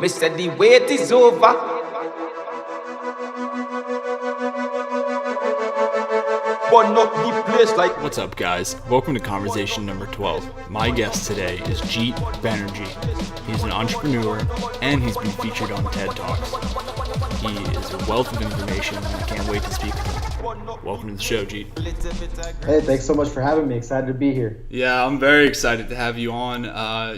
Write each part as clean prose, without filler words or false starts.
Me said the wait is over. Burn up the place like. What's up, guys? Welcome to conversation number 12. My guest today is Jeet Banerjee. He's an entrepreneur and he's been featured on TED Talks. He is a wealth of information and I can't wait to speak with him. Welcome to the show, Jeet. Hey, thanks so much for having me. Excited to be here. Yeah, I'm very excited to have you on.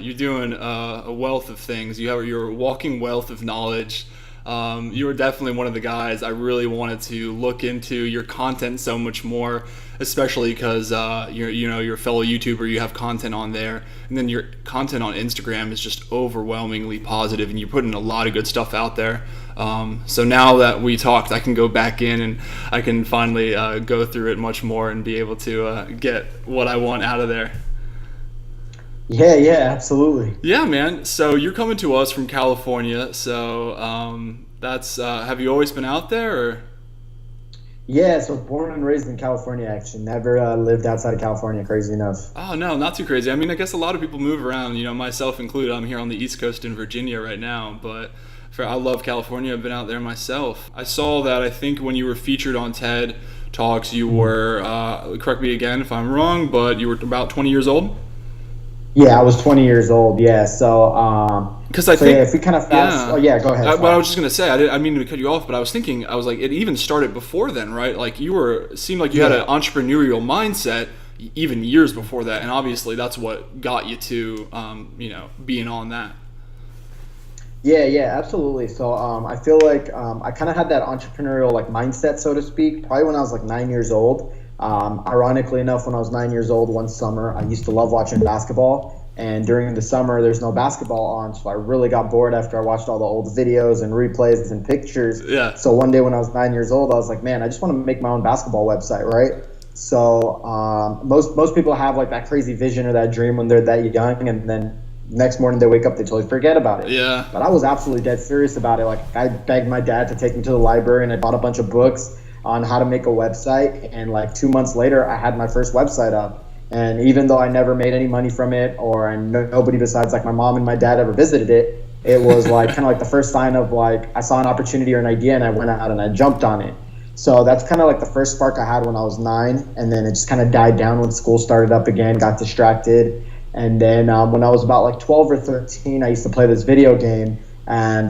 You're doing a wealth of things. You're a walking wealth of knowledge. You are definitely one of the guys I really wanted to look into your content so much more, especially because you're a fellow YouTuber, you have content on there, and then your content on Instagram is just overwhelmingly positive, and you're putting a lot of good stuff out there. So now that we talked, I can go back in and I can finally go through it much more and be able to get what I want out of there. Yeah, absolutely. Yeah, man. So you're coming to us from California. So that's have you always been out there, or? Yeah, so born and raised in California, actually. Never lived outside of California, crazy enough. Oh, no, not too crazy. I mean, I guess a lot of people move around, myself included. I'm here on the East Coast in Virginia right now, but I love California. I've been out there myself. I saw that, I think when you were featured on TED Talks, you were, correct me again if I'm wrong, but you were about 20 years old? Yeah, I was 20 years old. Yeah, so because I think if we kind of fast. Yeah. Oh yeah, go ahead. But I was just gonna say I didn't mean to cut you off, but I was thinking like it even started before then, right? Like seemed like you had an entrepreneurial mindset even years before that, and obviously that's what got you to being on that. Yeah, absolutely. So I feel like I kind of had that entrepreneurial mindset, so to speak, probably when I was 9 years old. Ironically enough, when I was 9 years old, one summer, I used to love watching basketball. And during the summer, there's no basketball on. So I really got bored after I watched all the old videos and replays and pictures. Yeah. So one day when I was 9 years old, I was like, man, I just want to make my own basketball website, right? So most people have that crazy vision or that dream when they're that young. And then next morning they wake up, they totally forget about it. Yeah. But I was absolutely dead serious about it. I begged my dad to take me to the library and I bought a bunch of books on how to make a website, and 2 months later I had my first website up. And even though I never made any money from it, or nobody besides my mom and my dad ever visited it, it was kind of the first sign of I saw an opportunity or an idea and I went out and I jumped on it. So that's kind of the first spark I had when I was 9, and then it just kind of died down when school started up again, got distracted. And then when I was about 12 or 13, I used to play this video game. And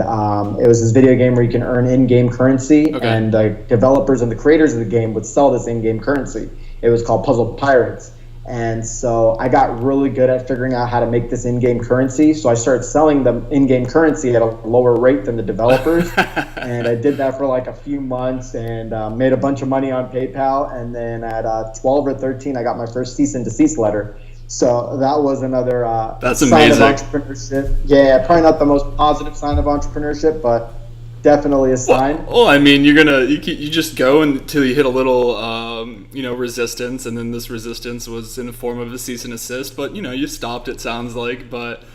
it was this video game where you can earn in-game currency, okay. And the developers and the creators of the game would sell this in-game currency. It was called Puzzle Pirates. And so I got really good at figuring out how to make this in-game currency. So I started selling the in-game currency at a lower rate than the developers. And I did that for a few months and made a bunch of money on PayPal. And then at 12 or 13, I got my first cease and desist letter. So that was another That's sign amazing. of entrepreneurship. Yeah, probably not the most positive sign of entrepreneurship, but definitely a sign. Well, I mean, you just go until you hit a little resistance, and then this resistance was in the form of a cease and desist. But you stopped. It sounds like, but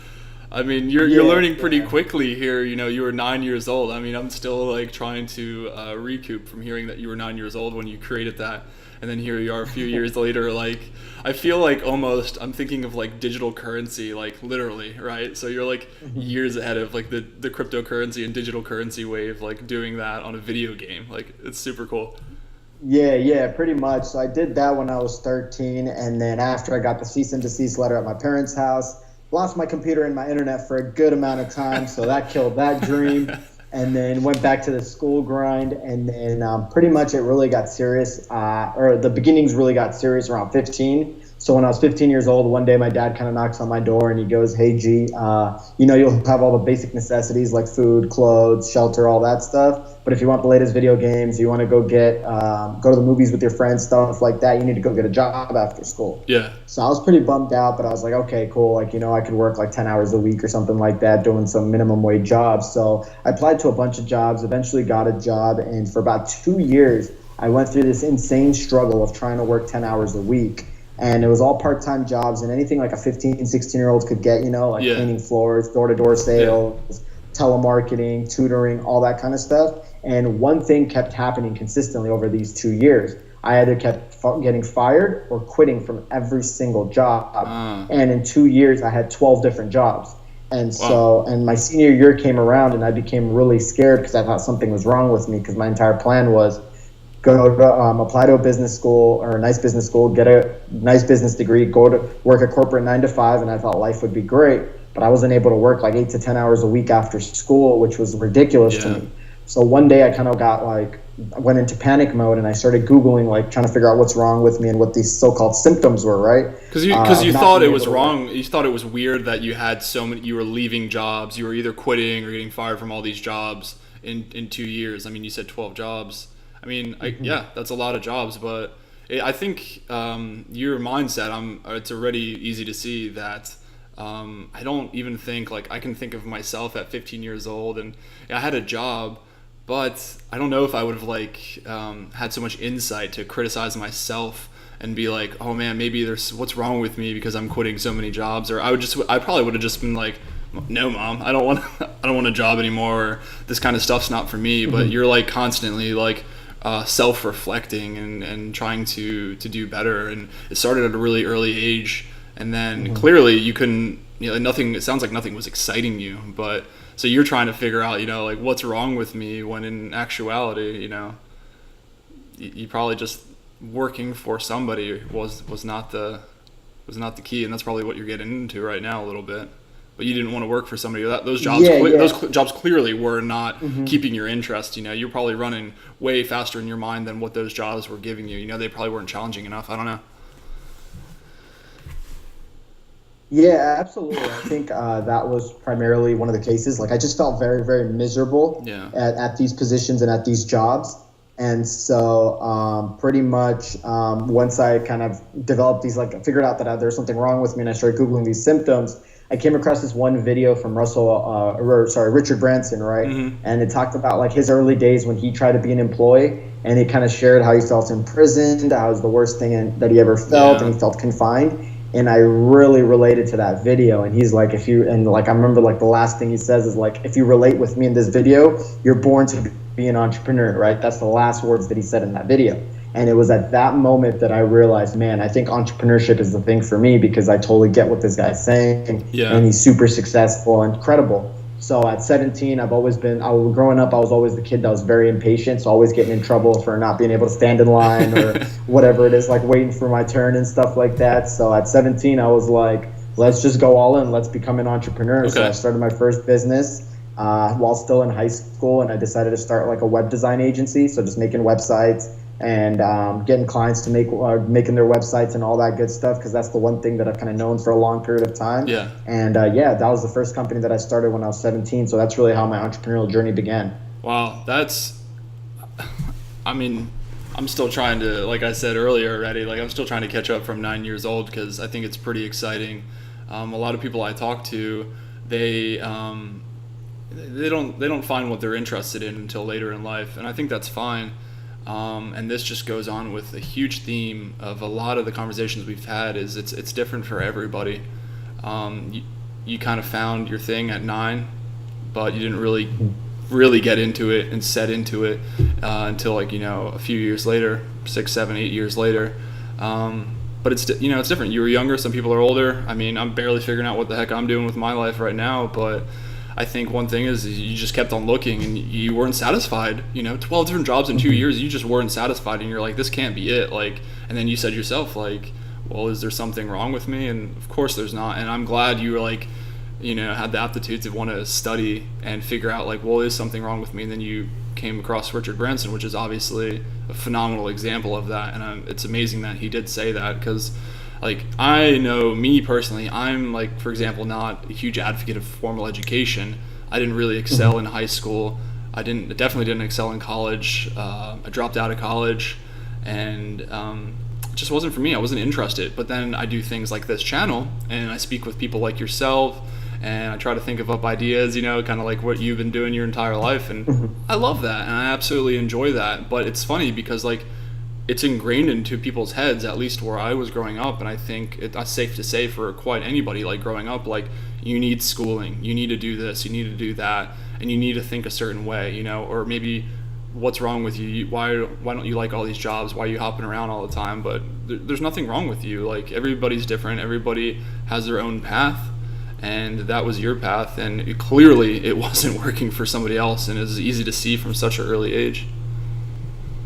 I mean, you're learning pretty quickly here. You were 9 years old. I mean, I'm still trying to recoup from hearing that you were 9 years old when you created that. And then here you are a few years later, I feel almost I'm thinking of digital currency, literally, right? So you're years ahead of the cryptocurrency and digital currency wave, doing that on a video game. It's super cool. Yeah, pretty much. So I did that when I was 13. And then after I got the cease and desist letter at my parents' house, lost my computer and my internet for a good amount of time. So that killed that dream. And then went back to the school grind, and then pretty much it really got serious, or the beginnings really got serious around 15. So when I was 15 years old, one day my dad kind of knocks on my door and he goes, "Hey G, you'll have all the basic necessities like food, clothes, shelter, all that stuff. But if you want the latest video games, you want to go to the movies with your friends, stuff like that, you need to go get a job after school." Yeah. So I was pretty bummed out, but I was like, okay, cool. I could work 10 hours a week or something like that, doing some minimum wage jobs. So I applied to a bunch of jobs, eventually got a job. And for about 2 years, I went through this insane struggle of trying to work 10 hours a week. And it was all part-time jobs and anything a 15, 16-year-old could get, cleaning floors, door-to-door sales, telemarketing, tutoring, all that kind of stuff. And one thing kept happening consistently over these 2 years. I either kept getting fired or quitting from every single job. And in 2 years, I had 12 different jobs. And Wow. so, and my senior year came around and I became really scared because I thought something was wrong with me, because my entire plan was go to apply to a business school or a nice business school, get a nice business degree, go to work a corporate 9 to 5, and I thought life would be great. But I wasn't able to work like 8 to 10 hours a week after school, which was ridiculous to Yeah. me. So one day I kind of went into panic mode and I started Googling, like trying to figure out what's wrong with me and what these so-called symptoms were, right? Because you Of not thought being it able was to work. wrong. You thought it was weird that you had so many. You were leaving jobs. You were either quitting or getting fired from all these jobs in 2 years. I mean, you said 12 jobs. I mean, yeah, that's a lot of jobs. But I think your mindset. It's already easy to see that. I don't even think like I can think of myself at 15 years old, and I had a job, but I don't know if I would have had so much insight to criticize myself and be like, oh man, maybe there's what's wrong with me because I'm quitting so many jobs. Or I probably would have just been like, no mom, I don't want I don't want a job anymore, or this kind of stuff's not for me. But you're like constantly like self-reflecting and trying to do better. And it started at a really early age, and then clearly you couldn't, nothing, it sounds like nothing was exciting you, but so you're trying to figure out, like what's wrong with me, when in actuality, you probably just working for somebody was not the key, and that's probably what you're getting into right now a little bit. But you didn't want to work for somebody. Those jobs, Yeah, yeah. those jobs clearly were not keeping your interest. You're probably running way faster in your mind than what those jobs were giving you. They probably weren't challenging enough. I don't know. Yeah, absolutely. I think that was primarily one of the cases. Like, I just felt very, very miserable Yeah. at these positions and at these jobs. And so pretty much once I kind of developed these, like figured out that there's something wrong with me and I started Googling these symptoms, I came across this one video from Richard Branson, right? And it talked about like his early days when he tried to be an employee, and he kind of shared how he felt imprisoned, how it was the worst thing that he ever felt, Yeah. and he felt confined. And I really related to that video. And he's like, I remember like the last thing he says is like, if you relate with me in this video, you're born to be an entrepreneur, right? That's the last words that he said in that video. And it was at that moment that I realized, man, I think entrepreneurship is the thing for me, because I totally get what this guy's saying. Yeah. And he's super successful and credible. So at 17, growing up, I was always the kid that was very impatient, so always getting in trouble for not being able to stand in line or whatever it is, like waiting for my turn and stuff like that. So at 17, I was like, let's just go all in, let's become an entrepreneur. Okay. So I started my first business while still in high school, and I decided to start like a web design agency, so just making websites and getting clients to making their websites and all that good stuff, because that's the one thing that I've kind of known for a long period of time. Yeah. And that was the first company that I started when I was 17. So that's really how my entrepreneurial journey began. Wow, I mean, I'm still trying to, like I said earlier already, like I'm still trying to catch up from 9 years old, because I think it's pretty exciting. A lot of people I talk to, they don't find what they're interested in until later in life, and I think that's fine. And this just goes on with a huge theme of a lot of the conversations we've had. Is it's different for everybody. You kind of found your thing at 9, but you didn't really get into it and set into it until like a few years later, 6, 7, 8 years later. But it's different. You were younger. Some people are older. I mean, I'm barely figuring out what the heck I'm doing with my life right now, but I think one thing is you just kept on looking and you weren't satisfied. 12 different jobs in 2 years, you just weren't satisfied, and you're like, this can't be it. Like, and then you said yourself, like, well, is there something wrong with me? And of course there's not. And I'm glad you were like, had the aptitude to want to study and figure out like, well, is something wrong with me? And then you came across Richard Branson, which is obviously a phenomenal example of that. And it's amazing that he did say that, because like, I know me personally, I'm like, for example, not a huge advocate of formal education. I didn't really excel in high school. I definitely didn't excel in college. I dropped out of college, and it just wasn't for me. I wasn't interested. But then I do things like this channel, and I speak with people like yourself, and I try to think of ideas, kind of like what you've been doing your entire life. And I love that, and I absolutely enjoy that. But it's funny because like, it's ingrained into people's heads, at least where I was growing up, and I think it's safe to say for quite anybody, like growing up, like you need schooling, you need to do this, you need to do that, and you need to think a certain way, or maybe what's wrong with you? Why don't you like all these jobs? Why are you hopping around all the time? But there's nothing wrong with you. Like, everybody's different, everybody has their own path, and that was your path, and clearly it wasn't working for somebody else, and it's easy to see from such an early age.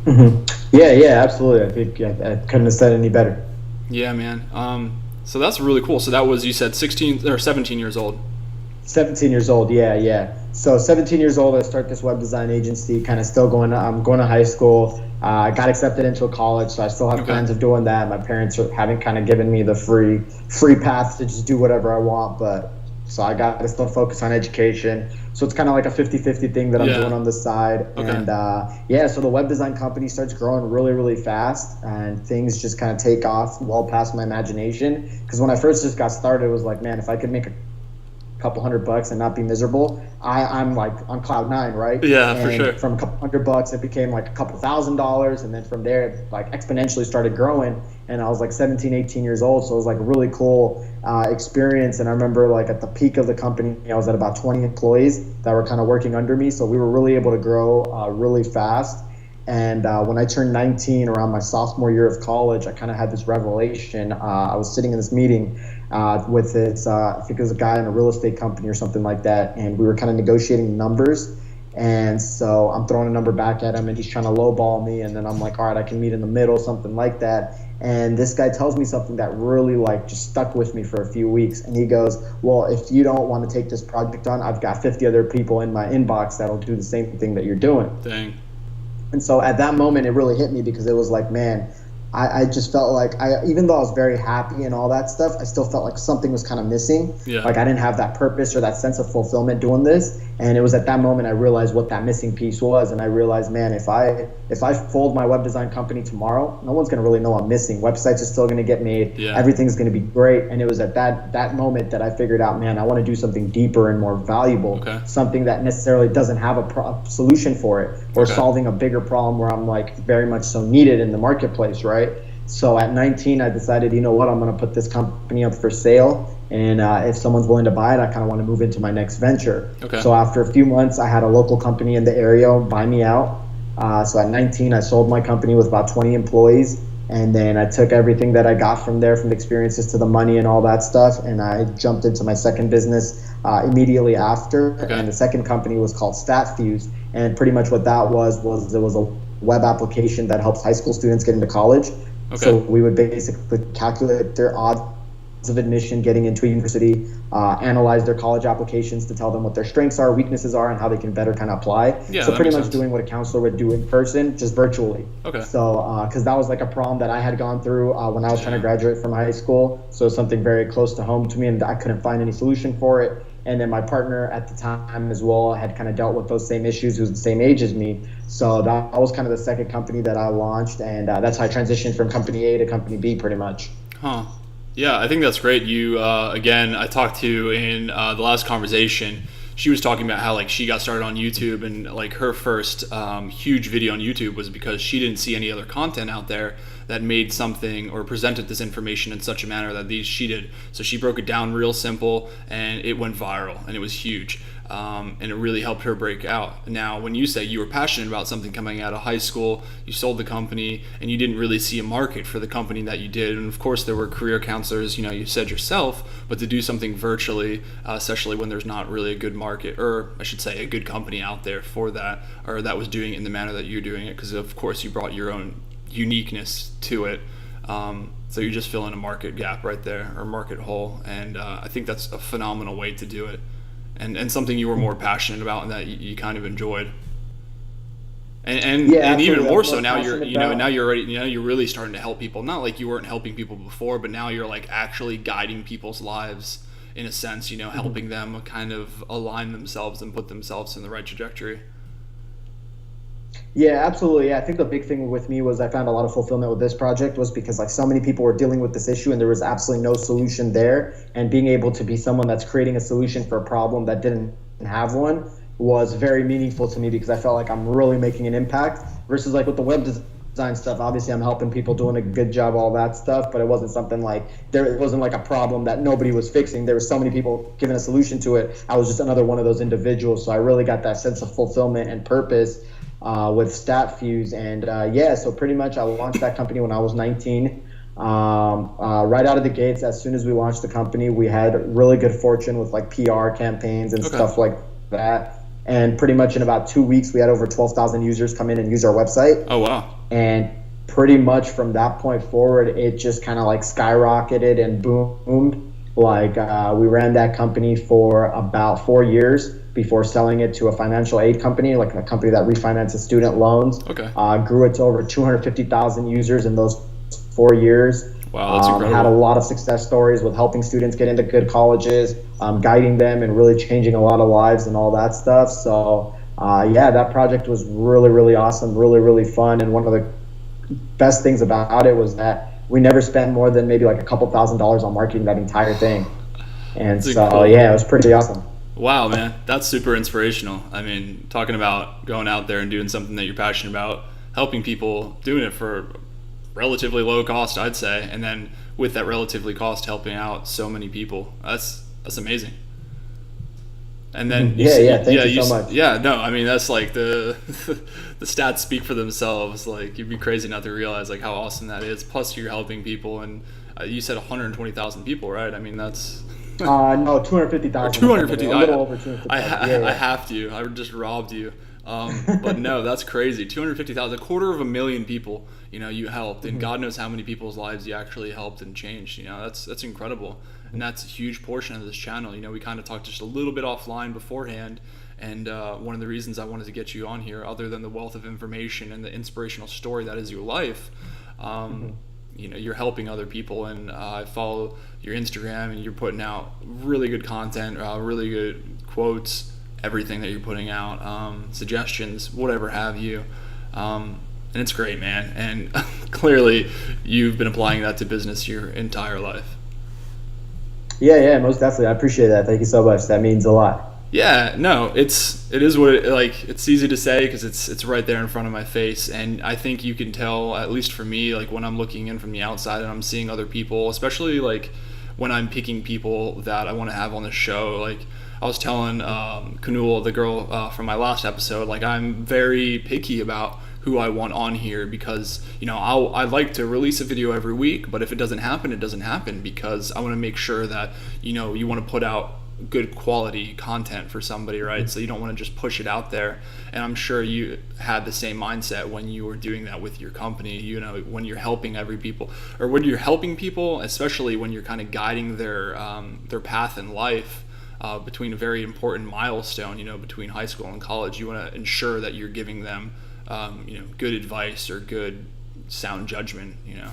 Mm-hmm. Yeah, absolutely. I think I couldn't have said any better. Yeah, man. So that's really cool. So that was, you said 16 or 17 years old. 17 years old, yeah. So 17 years old, I start this web design agency, kind of still I'm going to high school. I got accepted into a college, so I still have plans of doing that. My parents haven't kind of given me the free path to just do whatever I want, but so I got to still focus on education. So it's kind of like a 50-50 thing that I'm doing on the side. Okay. And so the web design company starts growing really, really fast, and things just kind of take off well past my imagination. Because when I first just got started, it was like, man, if I could make a couple $100 and not be miserable, I'm like on cloud nine, right? Yeah, and for sure. From a couple $100, it became like a couple $1,000s, and then from there, it like exponentially started growing. And I was like 17, 18 years old, so it was like a really cool experience. And I remember like at the peak of the company, I was at about 20 employees that were kind of working under me, so we were really able to grow really fast. And when I turned 19, around my sophomore year of college, I kind of had this revelation. I was sitting in this meeting with this, I think it was a guy in a real estate company or something like that, and we were kind of negotiating numbers. And so I'm throwing a number back at him, and he's trying to lowball me, and then I'm like, all right, I can meet in the middle, something like that. And this guy tells me something that really like just stuck with me for a few weeks. And he goes, well, if you don't want to take this project on, I've got 50 other people in my inbox that'll do the same thing that you're doing. Dang. And so at that moment, it really hit me, because it was like, man, I just felt like even though I was very happy and all that stuff, I still felt like something was kind of missing. Yeah. Like I didn't have that purpose or that sense of fulfillment doing this. And it was at that moment I realized what that missing piece was. And I realized, man, if I fold my web design company tomorrow, no one's going to really know I'm missing. Websites are still going to get made. Yeah. Everything's going to be great. And it was at that moment that I figured out, man, I want to do something deeper and more valuable, something that necessarily doesn't have a solution for it, or solving a bigger problem where I'm like very much so needed in the marketplace, right? So at 19, I decided, you know what, I'm going to put this company up for sale. And if someone's willing to buy it, I kind of want to move into my next venture. So after a few months, I had a local company in the area buy me out. So at 19, I sold my company with about 20 employees. And then I took everything that I got from there, from the experiences to the money and all that stuff, and I jumped into my second business immediately after. And the second company was called StatFuse. And pretty much what that was it was a web application that helps high school students get into college. So we would basically calculate their odds of admission getting into a university, analyze their college applications to tell them what their strengths are, weaknesses are, and how they can better kind of apply. So pretty much doing what a counselor would do in person, just virtually. So because that was like a problem that I had gone through when I was trying to graduate from high school. So something very close to home to me, and I couldn't find any solution for it. And then my partner at the time as well had kind of dealt with those same issues, who was the same age as me. So that was kind of the second company that I launched, and that's how I transitioned from company A to company B pretty much. Yeah, I think that's great. You, again, I talked to in the last conversation, she was talking about how like she got started on YouTube, and like her first huge video on YouTube was because she didn't see any other content out there that made something or presented this information in such a manner that she did. So she broke it down real simple, and it went viral, and it was huge. And it really helped her break out. Now, when you say you were passionate about something coming out of high school, you sold the company, and you didn't really see a market for the company that you did. And of course, there were career counselors, you said yourself, but to do something virtually, especially when there's not really a good market, or I should say a good company out there for that, or that was doing it in the manner that you're doing it, because of course you brought your own uniqueness to it. So you're just filling a market gap right there, or market hole. And I think that's a phenomenal way to do it. And something you were more passionate about and that you kind of enjoyed, and even more so now you're already you're really starting to help people. Not like you weren't helping people before, but now you're like actually guiding people's lives in a sense. Helping them kind of align themselves and put themselves in the right trajectory. Yeah, absolutely. Yeah, I think the big thing with me was I found a lot of fulfillment with this project was because like so many people were dealing with this issue and there was absolutely no solution there. And being able to be someone that's creating a solution for a problem that didn't have one was very meaningful to me, because I felt like I'm really making an impact, versus like with the web design stuff. Obviously, I'm helping people, doing a good job, all that stuff, but it wasn't something like it wasn't like a problem that nobody was fixing. There were so many people giving a solution to it. I was just another one of those individuals. So I really got that sense of fulfillment and purpose with StatFuse. And so pretty much I launched that company when I was 19. Right out of the gates, as soon as we launched the company, we had really good fortune with like PR campaigns and stuff like that. And pretty much in about 2 weeks, we had over 12,000 users come in and use our website. Oh, wow. And pretty much from that point forward, it just kind of like skyrocketed and boomed. Like we ran that company for about 4 years before selling it to a financial aid company, like a company that refinances student loans. Okay. Grew it to over 250,000 users in those 4 years. Wow, that's incredible. Had a lot of success stories with helping students get into good colleges, guiding them and really changing a lot of lives and all that stuff. So that project was really, really awesome, really, really fun. And one of the best things about it was that we never spent more than maybe like a couple $1,000s on marketing that entire thing. And that's so, cool. yeah, it was pretty awesome. Wow, man, that's super inspirational. I mean, talking about going out there and doing something that you're passionate about, helping people, doing it for relatively low cost, I'd say, and then with that relatively cost, helping out so many people. That's amazing. And then thank you so much. Yeah, no, I mean that's like the the stats speak for themselves. Like you'd be crazy not to realize like how awesome that is. Plus you're helping people, and you said 120,000 people, right? I mean that's no, 250,000. 250. A little over 250,000. I have to. I just robbed you. But no, that's crazy. 250,000, 250,000 people. You know, you helped, and God knows how many people's lives you actually helped and changed. You know, that's incredible, and that's a huge portion of this channel. You know, we kind of talked just a little bit offline beforehand, and one of the reasons I wanted to get you on here, other than the wealth of information and the inspirational story that is your life, you know, you're helping other people, and I follow your Instagram, and you're putting out really good content, really good quotes, everything that you're putting out, suggestions, whatever have you. And it's great, man. And clearly you've been applying that to business your entire life. Yeah, most definitely. I appreciate that. Thank you so much. That means a lot. Yeah, no, it is what it, like, it's easy to say because it's right there in front of my face. And I think you can tell, at least for me, like when I'm looking in from the outside and I'm seeing other people, especially like when I'm picking people that I want to have on the show, like I was telling Kanul, the girl from my last episode, like I'm very picky about who I want on here because, you know, I like to release a video every week, but if it doesn't happen, it doesn't happen because I want to make sure that, you know, you want to put out good quality content for somebody, right? So you don't want to just push it out there. And I'm sure you had the same mindset when you were doing that with your company, you know, when you're helping when you're helping people, especially when you're kind of guiding their path in life, between a very important milestone, you know, between high school and college. You want to ensure that you're giving them, you know, good advice or good sound judgment, you know.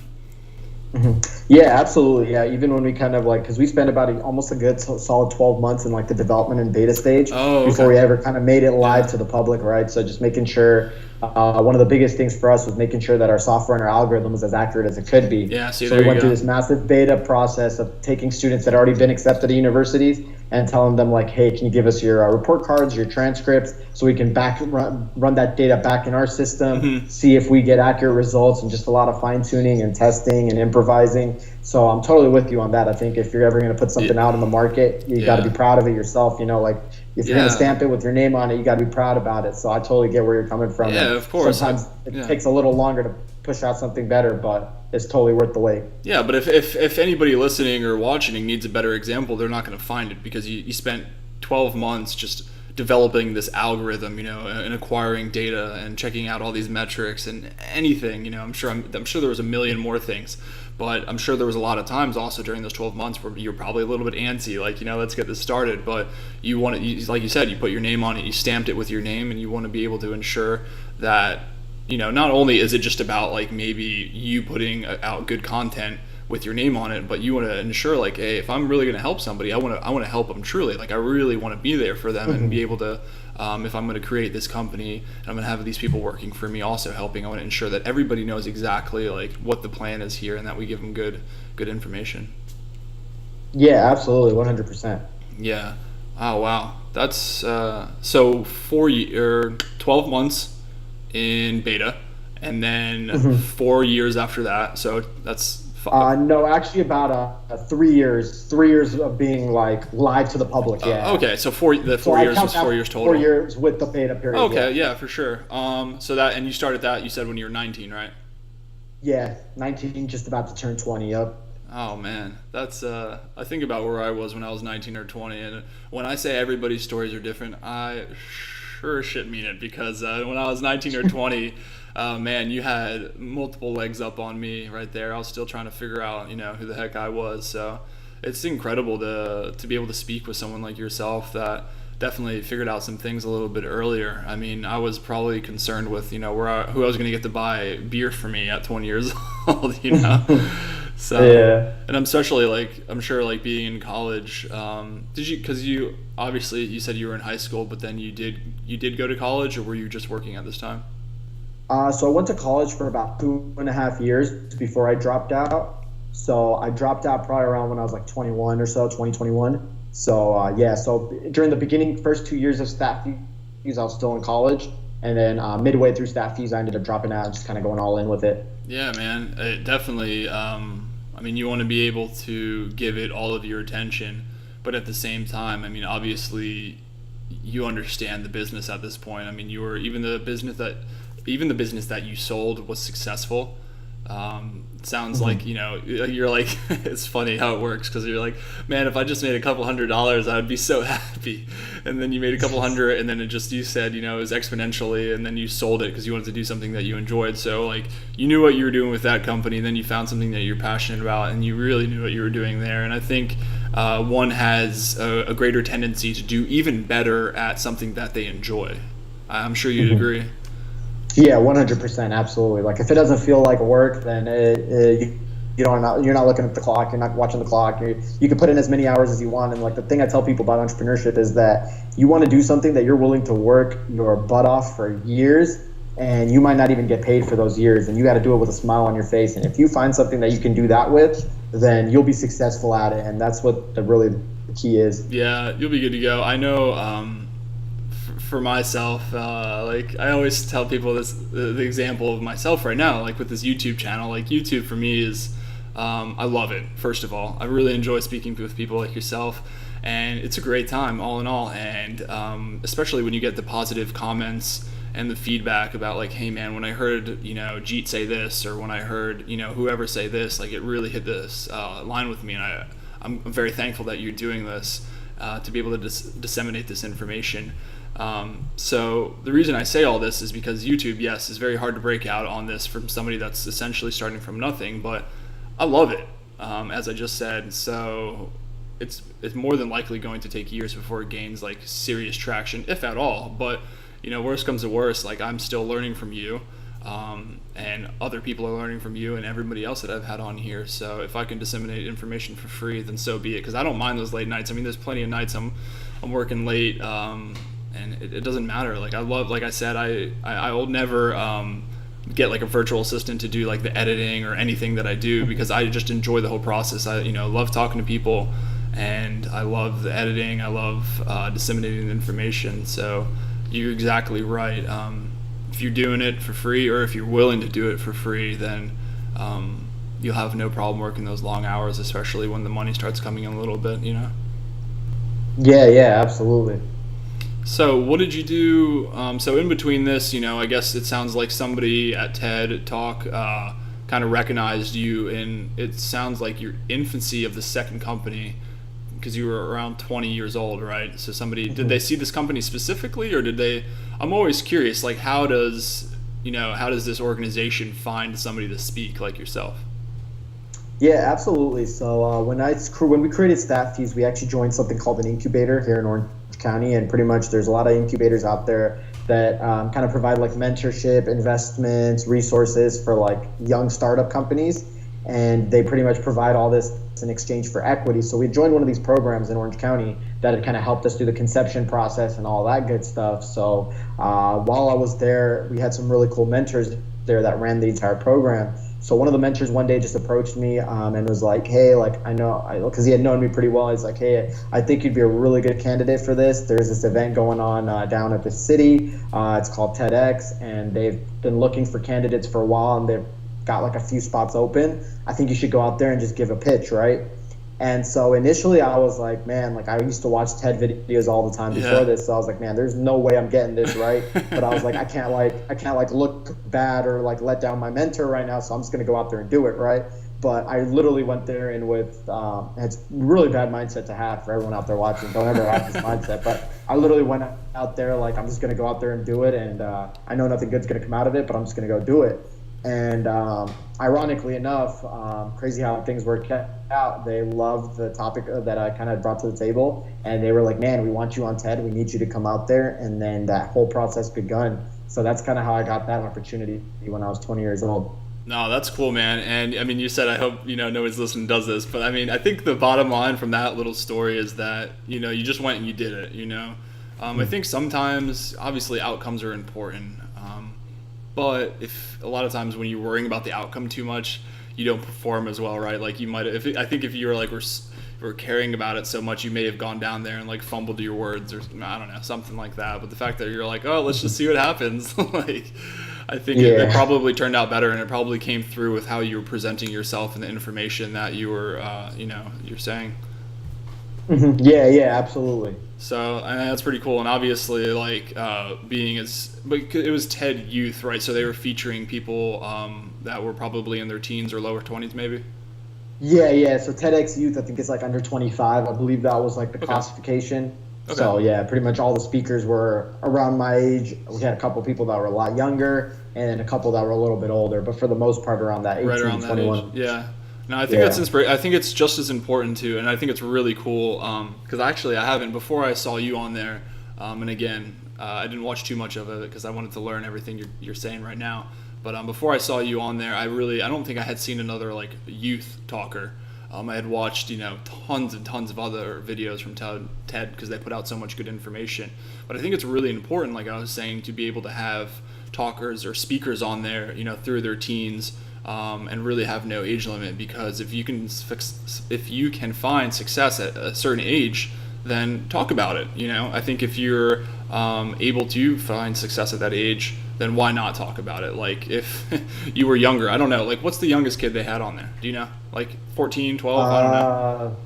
Yeah, absolutely. Yeah, even when we kind of like, because we spent about almost a good solid 12 months in like the development and beta stage before we ever kind of made it live to the public, right? So just making sure, one of the biggest things for us was making sure that our software and our algorithm was as accurate as it could be. Yeah, so we went through this massive beta process of taking students that had already been accepted at universities and telling them like, hey, can you give us your report cards, your transcripts, so we can run that data back in our system, see if we get accurate results, and just a lot of fine tuning and testing and improvising. So I'm totally with you on that. I think if you're ever going to put something out in the market, you got to be proud of it yourself. You know, like if you're going to stamp it with your name on it, you got to be proud about it. So I totally get where you're coming from. Yeah, of course. Sometimes it takes a little longer to push out something better, but it's totally worth the wait. Yeah, but if anybody listening or watching needs a better example, they're not going to find it because you spent 12 months just developing this algorithm, you know, and acquiring data and checking out all these metrics and anything, you know. I'm sure there was a million more things, but I'm sure there was a lot of times also during those 12 months where you're probably a little bit antsy, like, you know, let's get this started. But you want to, like you said, you put your name on it, you stamped it with your name, and you want to be able to ensure that, you know, not only is it just about like maybe you putting out good content with your name on it, but you want to ensure like, hey, if I'm really going to help somebody, I want to help them truly. Like I really want to be there for them and be able to, if I'm going to create this company and I'm going to have these people working for me also helping, I want to ensure that everybody knows exactly like what the plan is here and that we give them good information. Yeah, absolutely. 100%. Yeah. Oh, wow. That's, so 12 months in beta, and then 4 years after that. So that's no, actually about 3 years. 3 years of being like live to the public. Yeah. Okay, so 4 years was 4 years total. 4 years with the beta period. Okay, yeah, for sure. So that, and you started that, you said when you were 19, right? Yeah, 19, just about to turn 20. Up. Oh man, that's I think about where I was when I was 19 or 20, and when I say everybody's stories are different, I sure shit mean it because when I was 19 or 20, man, you had multiple legs up on me right there. I was still trying to figure out, who the heck I was. So it's incredible to be able to speak with someone like yourself that definitely figured out some things a little bit earlier. I mean, I was probably concerned with, who I was going to get to buy beer for me at 20 years old. So, Yeah. and I'm especially I'm sure being in college, because you obviously you said you were in high school, but then you did go to college, or were you just working at this time? So I went to college for about 2.5 years before I dropped out. So I dropped out probably around when I was like 21 or so, 2021. So yeah, so during the beginning, first 2 years of staff fees, I was still in college. And then midway through staff fees, I ended up dropping out and just kind of going all in with it. Yeah, man, it definitely. I mean, you want to be able to give it all of your attention, but at the same time, I mean, obviously, you understand the business at this point. I mean, you were even the business that you sold was successful. It sounds like you're like it's funny how it works because you're like, man, if I just made a couple $100, I would be so happy. And then you made a couple hundred, and then you said it was exponentially, and then you sold it because you wanted to do something that you enjoyed. So you knew what you were doing with that company, and then you found something that you're passionate about, and you really knew what you were doing there. And I think one has a greater tendency to do even better at something that they enjoy. I'm sure you'd agree. Yeah, 100%, absolutely. Like if it doesn't feel like work, then you're not looking at the clock, you're not watching the clock. You can put in as many hours as you want. And the thing I tell people about entrepreneurship is that you want to do something that you're willing to work your butt off for years, and you might not even get paid for those years. And you got to do it with a smile on your face. And if you find something that you can do that with, then you'll be successful at it. And that's what the key is. Yeah, you'll be good to go. I know. For myself, I always tell people the example of myself right now, with this YouTube channel. YouTube for me is, I love it. First of all, I really enjoy speaking with people like yourself, and it's a great time all in all. And especially when you get the positive comments and the feedback about hey man, when I heard Jeet say this, or when I heard whoever say this, it really hit this line with me, and I'm very thankful that you're doing this to be able to disseminate this information. So the reason I say all this is because YouTube, yes, is very hard to break out on this from somebody that's essentially starting from nothing, but I love it, as I just said. So it's more than likely going to take years before it gains serious traction, if at all. But worst comes to worst, I'm still learning from you, and other people are learning from you and everybody else that I've had on here. So if I can disseminate information for free, then so be it. Because I don't mind those late nights. I mean, there's plenty of nights I'm working late. And it doesn't matter. I love, I said, I will never get a virtual assistant to do the editing or anything that I do, because I just enjoy the whole process. I love talking to people, and I love the editing. I love disseminating the information. So you're exactly right. If you're doing it for free, or if you're willing to do it for free, then you'll have no problem working those long hours, especially when the money starts coming in a little bit. Yeah, absolutely. So what did you do? So in between this, I guess it sounds like somebody at TED Talk kind of recognized you, and it sounds like your infancy of the second company, because you were around 20 years old, right? So did they see this company specifically, or did they? I'm always curious, how does this organization find somebody to speak like yourself? Yeah, absolutely. So when we created staff fees, we actually joined something called an incubator here in Orange County, and pretty much there's a lot of incubators out there that kind of provide mentorship, investments, resources for young startup companies, and they pretty much provide all this in exchange for equity. So we joined one of these programs in Orange County that had kind of helped us through the conception process and all that good stuff. So while I was there, we had some really cool mentors there that ran the entire program. So one of the mentors one day just approached me and was like, hey, because he had known me pretty well. He's like, hey, I think you'd be a really good candidate for this. There's this event going on down at the city. It's called TedX, and they've been looking for candidates for a while, and they've got a few spots open. I think you should go out there and just give a pitch, right? And so initially I was like, man, like I used to watch TED videos all the time before this. So I was like, man, there's no way I'm getting this right. But I was like, I can't look bad or like let down my mentor right now. So I'm just going to go out there and do it. Right. But I literally went there and it's really bad mindset to have for everyone out there watching. Don't ever have this mindset. But I literally went out there like, I'm just going to go out there and do it. And I know nothing good's going to come out of it, but I'm just going to go do it. And ironically enough, crazy how things work out. They loved the topic that I kind of brought to the table, and they were like, man, we want you on TED. We need you to come out there. And then that whole process begun. So that's kind of how I got that opportunity when I was 20 years old. No, that's cool, man. And I mean, you said, I hope, nobody's listening does this, but I mean, I think the bottom line from that little story is that, you just went and you did it, I think sometimes, obviously, outcomes are important. But if a lot of times when you're worrying about the outcome too much, you don't perform as well, right? Like you might, I think if you were like, were caring about it so much, you may have gone down there and like fumbled your words or I don't know, something like that. But the fact that you're like, oh, let's just see what happens. Like, I think it probably turned out better, and it probably came through with how you were presenting yourself and the information that you were, you're saying. Mm-hmm. Yeah, absolutely. So, and that's pretty cool. And obviously, like, but it was TED Youth, right? So they were featuring people that were probably in their teens or lower 20s, maybe? Yeah. So TEDx Youth, I think it's like under 25. I believe that was like the classification. Okay. So, yeah, pretty much all the speakers were around my age. We had a couple people that were a lot younger and a couple that were a little bit older, but for the most part around that 18, right around 21. That age. Yeah. No, I think that's inspiring. I think it's just as important too, and I think it's really cool because actually I haven't, before I saw you on there, and again, I didn't watch too much of it because I wanted to learn everything you're saying right now. But before I saw you on there, I don't think I had seen another like youth talker. I had watched tons and tons of other videos from TED because they put out so much good information. But I think it's really important, like I was saying, to be able to have talkers or speakers on there, through their teens. And really have no age limit, because if you can find success at a certain age, then talk about it. I think if you're able to find success at that age, then why not talk about it? Like if you were younger, I don't know, like what's the youngest kid they had on there? Do you know? Like 14, 12? I don't know.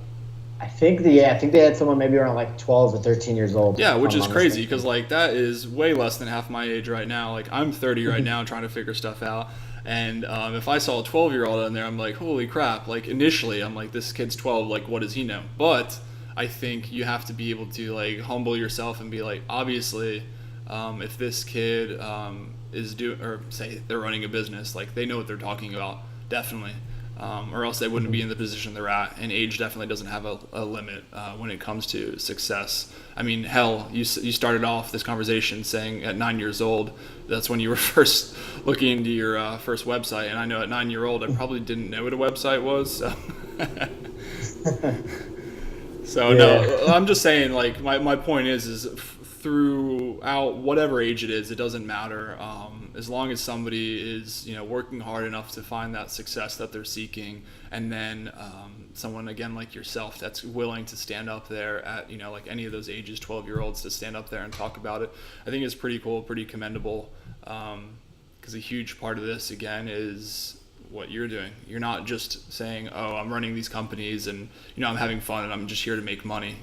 I think they had someone maybe around like 12 or 13 years old. Yeah, which is crazy because like that is way less than half my age right now. Like I'm 30 right now trying to figure stuff out. And if I saw a 12-year-old in there, I'm like, holy crap. Like initially, I'm like, this kid's 12. Like, what does he know? But I think you have to be able to like humble yourself and be like, obviously, if this kid is or say they're running a business, like they know what they're talking about, definitely. Or else they wouldn't be in the position they're at. And age definitely doesn't have a limit when it comes to success. I mean, hell, you started off this conversation saying at 9 years old, that's when you were first looking into your first website. And I know at 9-year-old, I probably didn't know what a website was. So no, I'm just saying, like, my point is throughout whatever age it is, it doesn't matter. As long as somebody is, working hard enough to find that success that they're seeking, and then someone again like yourself that's willing to stand up there at, like any of those ages, 12-year-olds, to stand up there and talk about it, I think it's pretty cool, pretty commendable. Because a huge part of this again is what you're doing. You're not just saying, oh, I'm running these companies and I'm having fun and I'm just here to make money.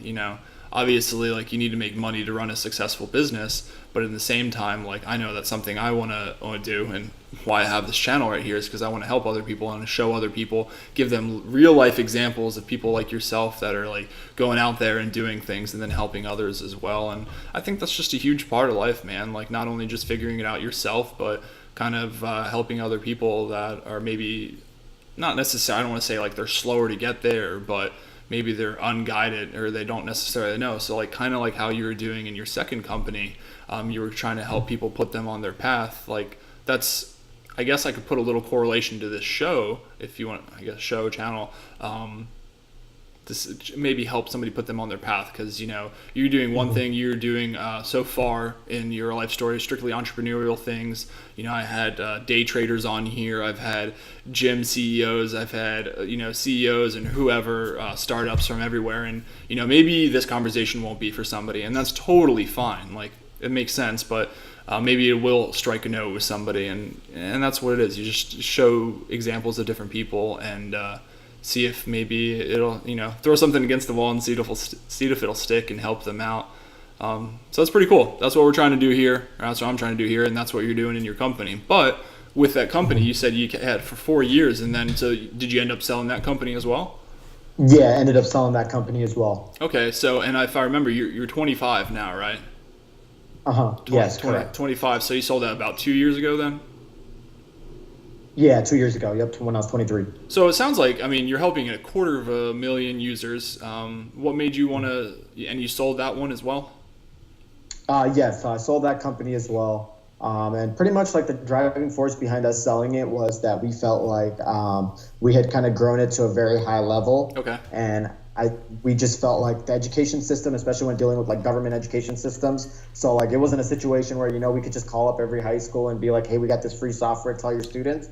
Obviously, like, you need to make money to run a successful business, but at the same time, like, I know that's something I want to do, and why I have this channel right here is because I want to help other people and show other people, give them real life examples of people like yourself that are like going out there and doing things and then helping others as well. And I think that's just a huge part of life, man. Like, not only just figuring it out yourself, but kind of helping other people that are maybe not necessarily, I don't want to say like they're slower to get there, but maybe they're unguided or they don't necessarily know. So like kind of like how you were doing in your second company, you were trying to help people put them on their path. Like that's, I guess I could put a little correlation to this show, if you want, I guess, channel, to maybe help somebody put them on their path. Because you're doing one thing, you're doing so far in your life story, strictly entrepreneurial things. I had day traders on here, I've had gym CEOs, I've had CEOs and whoever, startups from everywhere. And maybe this conversation won't be for somebody, and that's totally fine. Like, it makes sense, but maybe it will strike a note with somebody, and that's what it is. You just show examples of different people and see if maybe it'll, throw something against the wall and see if it'll stick and help them out. So that's pretty cool. That's what we're trying to do here. Or that's what I'm trying to do here, and that's what you're doing in your company. But with that company, you said you had for 4 years, and then so did you end up selling that company as well? Yeah, ended up selling that company as well. Okay, so and if I remember, you're 25 now, right? Yes, correct. 25. So you sold that about 2 years ago, then? Yeah, 2 years ago. Yep, when I was 23. So it sounds like, you're helping 250,000 users. What made you want to? And you sold that one as well? Yes, I sold that company as well. And pretty much like the driving force behind us selling it was that we felt like we had kind of grown it to a very high level. Okay. And we just felt like the education system, especially when dealing with like government education systems. So like it wasn't a situation where, we could just call up every high school and be like, hey, we got this free software, tell your students.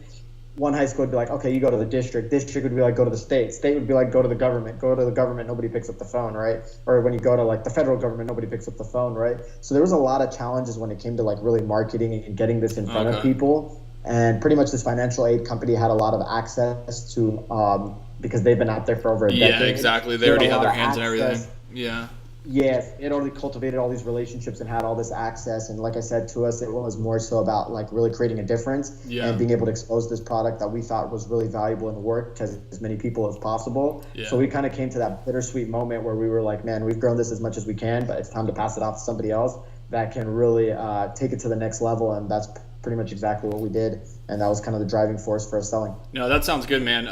One high school would be like, okay, you go to the district. District would be like, go to the state. State would be like, go to the government. Go to the government, nobody picks up the phone, right? Or when you go to like the federal government, nobody picks up the phone, right? So there was a lot of challenges when it came to like really marketing and getting this in front of people. And pretty much this financial aid company had a lot of access to, because they've been out there for over a decade. Yeah, exactly. They already had their hands in everything. Yeah. Yes, it already cultivated all these relationships and had all this access. And like I said, to us, it was more so about like really creating a difference and being able to expose this product that we thought was really valuable and work to as many people as possible. Yeah. So we kind of came to that bittersweet moment where we were like, man, we've grown this as much as we can, but it's time to pass it off to somebody else that can really take it to the next level. And that's pretty much exactly what we did. And that was kind of the driving force for us selling. No, that sounds good, man.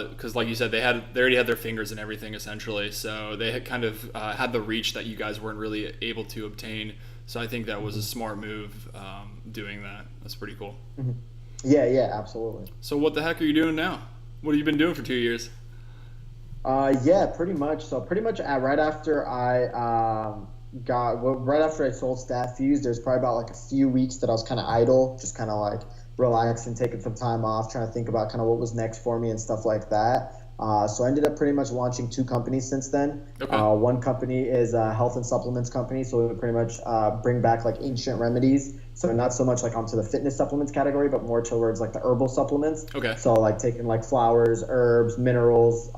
Because like you said, they already had their fingers in everything essentially. So they had kind of had the reach that you guys weren't really able to obtain. So I think that was a smart move doing that. That's pretty cool. Mm-hmm. Yeah, absolutely. So what the heck are you doing now? What have you been doing for 2 years? Yeah, pretty much. So pretty much right after I sold Staff Fuse, there's probably about like a few weeks that I was kind of idle, just kind of like relaxing, taking some time off, trying to think about kind of what was next for me and stuff like that. So I ended up pretty much launching 2 companies since then. Okay. One company is a health and supplements company, so we would pretty much bring back like ancient remedies. So not so much like onto the fitness supplements category, but more towards like the herbal supplements. Okay. So like taking like flowers, herbs, minerals,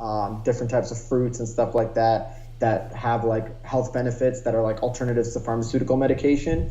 different types of fruits and stuff like that have like health benefits that are like alternatives to pharmaceutical medication.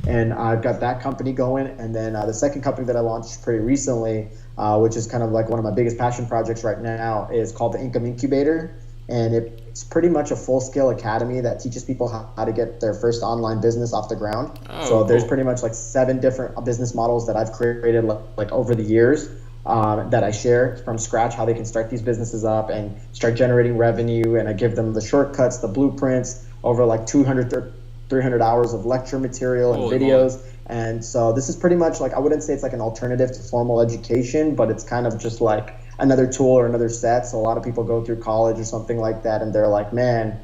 And I've got that company going. And then the second company that I launched pretty recently, which is kind of like one of my biggest passion projects right now, is called the Income Incubator. And it's pretty much a full-scale academy that teaches people how to get their first online business off the ground. So there's pretty much like 7 different business models that I've created like over the years that I share from scratch, how they can start these businesses up and start generating revenue. And I give them the shortcuts, the blueprints, over like 200 300 hours of lecture material and videos. Boy. And so this is pretty much like, I wouldn't say it's like an alternative to formal education, but it's kind of just like another tool or another set. So a lot of people go through college or something like that, and they're like, man,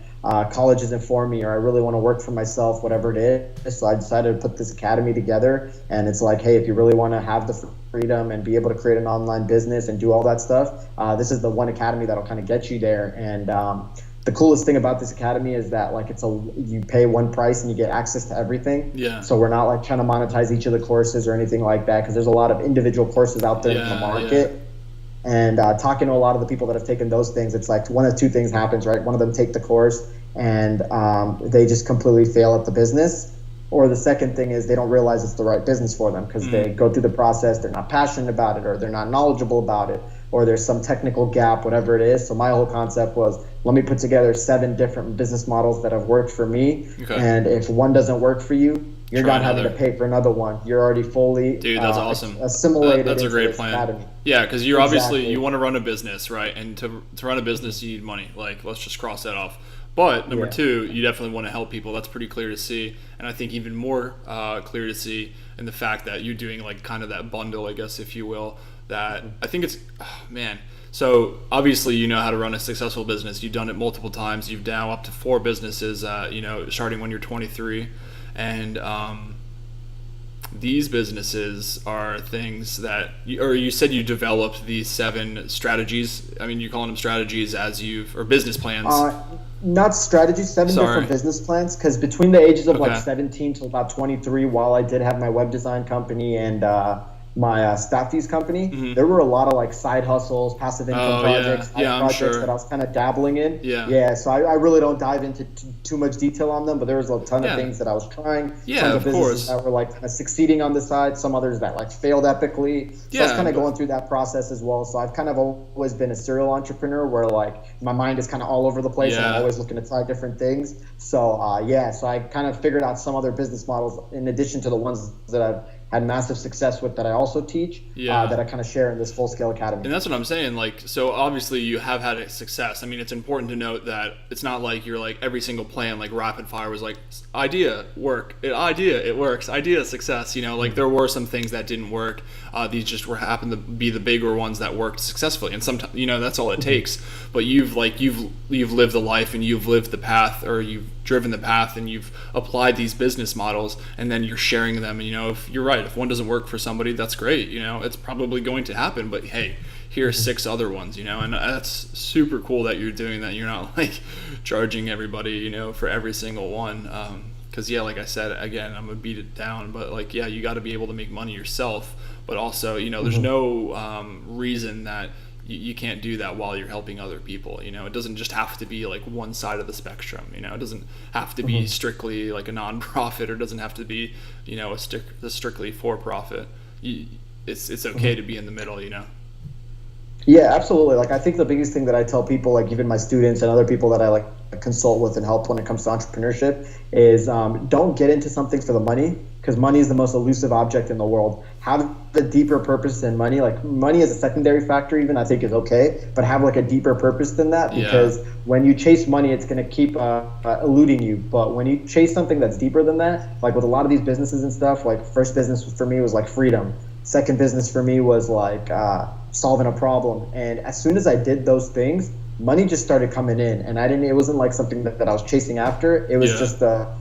college isn't for me, or I really want to work for myself, whatever it is. So I decided to put this academy together, and it's like, hey, if you really want to have the freedom and be able to create an online business and do all that stuff, this is the one academy that'll kind of get you there. And the coolest thing about this academy is that like you pay one price and you get access to everything. Yeah. So we're not like trying to monetize each of the courses or anything like that, because there's a lot of individual courses out there in the market. Yeah. And talking to a lot of the people that have taken those things, it's like one of 2 things happens, right? One of them take the course and they just completely fail at the business. Or the second thing is they don't realize it's the right business for them, because they go through the process, they're not passionate about it, or they're not knowledgeable about it, or there's some technical gap, whatever it is. So my whole concept was, let me put together 7 different business models that have worked for me. Okay. And if one doesn't work for you, you're not having to pay for another one. You're already fully that's awesome. Assimilated. That's a great plan. Academy. Yeah, because you're obviously, you want to run a business, right? And to run a business, you need money. Like, let's just cross that off. But number 2, you definitely want to help people. That's pretty clear to see. And I think even more clear to see in the fact that you're doing like kind of that bundle, I guess, if you will, that I think it's, man. So obviously you know how to run a successful business. You've done it multiple times. You've now up to 4 businesses, starting when you're 23. And these businesses are things that, you said you developed these 7 strategies. I mean, you're calling them strategies or business plans. Not strategies, 7 different business plans, because between the ages of like 17 to about 23, while I did have my web design company and my staff fees company, there were a lot of like side hustles, passive income projects, projects that I was kind of dabbling in. So I really don't dive into too much detail on them, but there was a ton of things that I was trying. Some of the businesses that were like kind of succeeding on the side, some others that like failed epically. So I was kind of going through that process as well. So I've kind of always been a serial entrepreneur where like my mind is kind of all over the place and I'm always looking to try different things. So so I kind of figured out some other business models in addition to the ones that I've had massive success with that I also teach, that I kind of share in this Full Scale Academy. And that's what I'm saying. Like, so obviously you have had a success. I mean, it's important to note that it's not like you're like every single plan, like rapid fire was like idea, work, it works, idea, success. You know, like there were some things that didn't work. These just happened to be the bigger ones that worked successfully. And sometimes, you know, that's all it takes. But you've lived the life and you've lived the path, or you've driven the path, and you've applied these business models, and then you're sharing them. And, you know, if you're right, if one doesn't work for somebody, that's great. You know, it's probably going to happen, but hey, here are 6 other ones, you know, and that's super cool that you're doing that. You're not like charging everybody, you know, for every single one. Cause like I said, again, I'm gonna beat it down, but like, you got to be able to make money yourself, but also, you know, there's no reason that you can't do that while you're helping other people. You know, it doesn't just have to be like one side of the spectrum. You know, it doesn't have to be strictly like a nonprofit, or doesn't have to be, you know, a strictly for-profit. It's okay to be in the middle, you know? Yeah, absolutely. Like, I think the biggest thing that I tell people, like even my students and other people that I like consult with and help when it comes to entrepreneurship, is don't get into something for the money, because money is the most elusive object in the world. Have a deeper purpose than money. Like, money as a secondary factor even, I think, is okay, but have like a deeper purpose than that, because when you chase money, it's going to keep eluding you. But when you chase something that's deeper than that, like with a lot of these businesses and stuff, like first business for me was like freedom. Second business for me was like solving a problem. And as soon as I did those things, money just started coming in, and it wasn't like something that I was chasing after. It was just a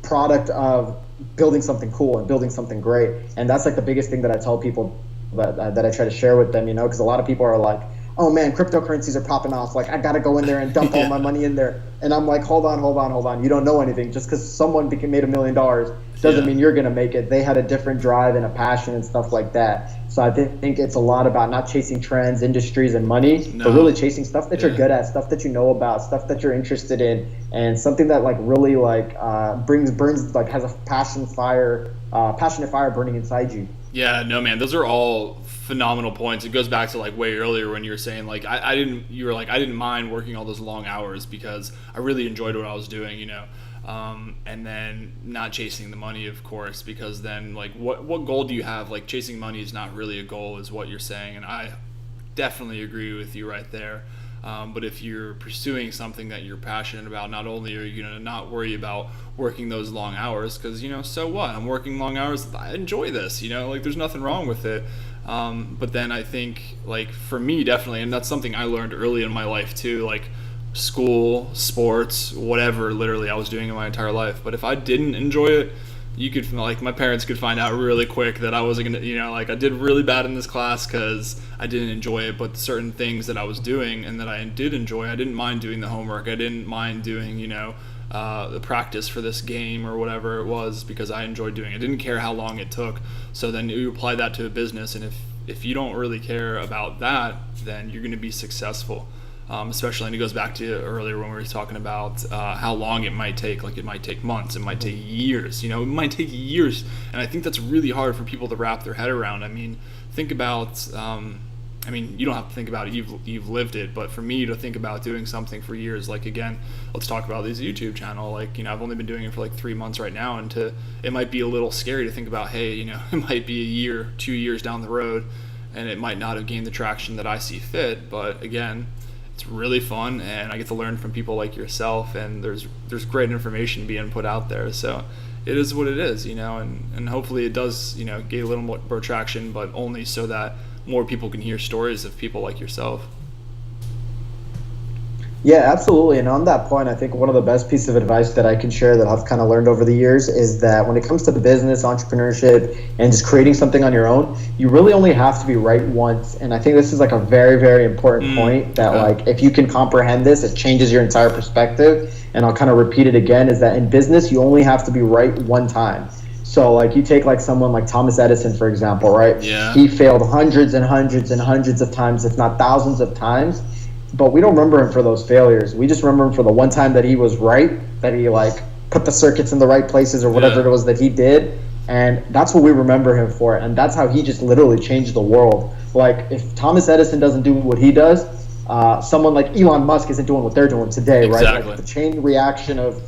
product of building something cool and building something great. And that's like the biggest thing that I tell people that I try to share with them, you know, because a lot of people are like, oh man, cryptocurrencies are popping off, like I gotta go in there and dump all my money in there. And I'm like, hold on, you don't know anything. Just because someone made $1 million doesn't mean you're gonna make it. They had a different drive and a passion and stuff like that. So I think it's a lot about not chasing trends, industries, and money, but really chasing stuff that you're good at, stuff that you know about, stuff that you're interested in, and something that like really like burns, like has a passionate fire burning inside you. Yeah, no, man, those are all phenomenal points. It goes back to like way earlier when you were saying like I didn't mind working all those long hours because I really enjoyed what I was doing, you know. And then not chasing the money, of course, because then like what goal do you have? Like chasing money is not really a goal, is what you're saying, and I definitely agree with you right there. But if you're pursuing something that you're passionate about, not only are you going to not worry about working those long hours, because, you know, so what? I'm working long hours. I enjoy this, you know, like there's nothing wrong with it. But then I think, like, for me, definitely, and that's something I learned early in my life too, like school, sports, whatever, literally I was doing in my entire life. But if I didn't enjoy it, you could, like, my parents could find out really quick that I wasn't going to, you know, like I did really bad in this class because I didn't enjoy it. But certain things that I was doing and that I did enjoy, I didn't mind doing the homework. I didn't mind doing, you know, the practice for this game or whatever it was, because I enjoyed doing it. I didn't care how long it took. So then you apply that to a business, and if you don't really care about that, then you're going to be successful. Especially, and it goes back to earlier when we were talking about how long it might take. Like, it might take months, it might take years, you know, it might take years. And I think that's really hard for people to wrap their head around. I mean, think about, you don't have to think about it, you've lived it, but for me to think about doing something for years, like, again, let's talk about this YouTube channel. Like, you know, I've only been doing it for like 3 months right now, and it might be a little scary to think about, hey, you know, it might be a year, 2 years down the road, and it might not have gained the traction that I see fit. But again, it's really fun, and I get to learn from people like yourself, and there's great information being put out there. So it is what it is, you know, and hopefully it does, you know, gain a little more traction, but only so that more people can hear stories of people like yourself. Yeah, absolutely. And on that point, I think one of the best pieces of advice that I can share that I've kind of learned over the years is that when it comes to business, entrepreneurship, and just creating something on your own, you really only have to be right once. And I think this is like a very, very important point that like, if you can comprehend this, it changes your entire perspective. And I'll kind of repeat it again, is that in business, you only have to be right one time. So like you take like someone like Thomas Edison, for example, right? Yeah. He failed hundreds and hundreds and hundreds of times, if not thousands of times. But we don't remember him for those failures. We just remember him for the one time that he was right, that he like put the circuits in the right places or whatever it was that he did. And that's what we remember him for. And that's how he just literally changed the world. Like if Thomas Edison doesn't do what he does, someone like Elon Musk isn't doing what they're doing today, right? Like the chain reaction of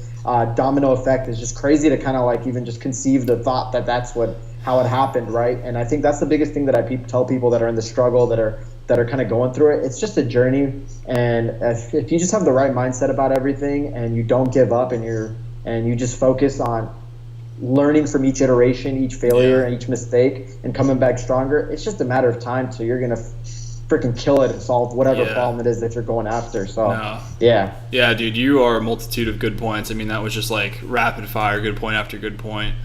domino effect is just crazy to kind of like even just conceive the thought that that's how it happened, right? And I think that's the biggest thing that I tell people that are in the struggle, that are kind of going through it. It's just a journey, and if you just have the right mindset about everything, and you don't give up, and you just focus on learning from each iteration, each failure, and each mistake, and coming back stronger, it's just a matter of time till you're gonna freaking kill it and solve whatever problem it is that you're going after. So yeah, dude, you are a multitude of good points. I mean, that was just like rapid fire, good point after good point.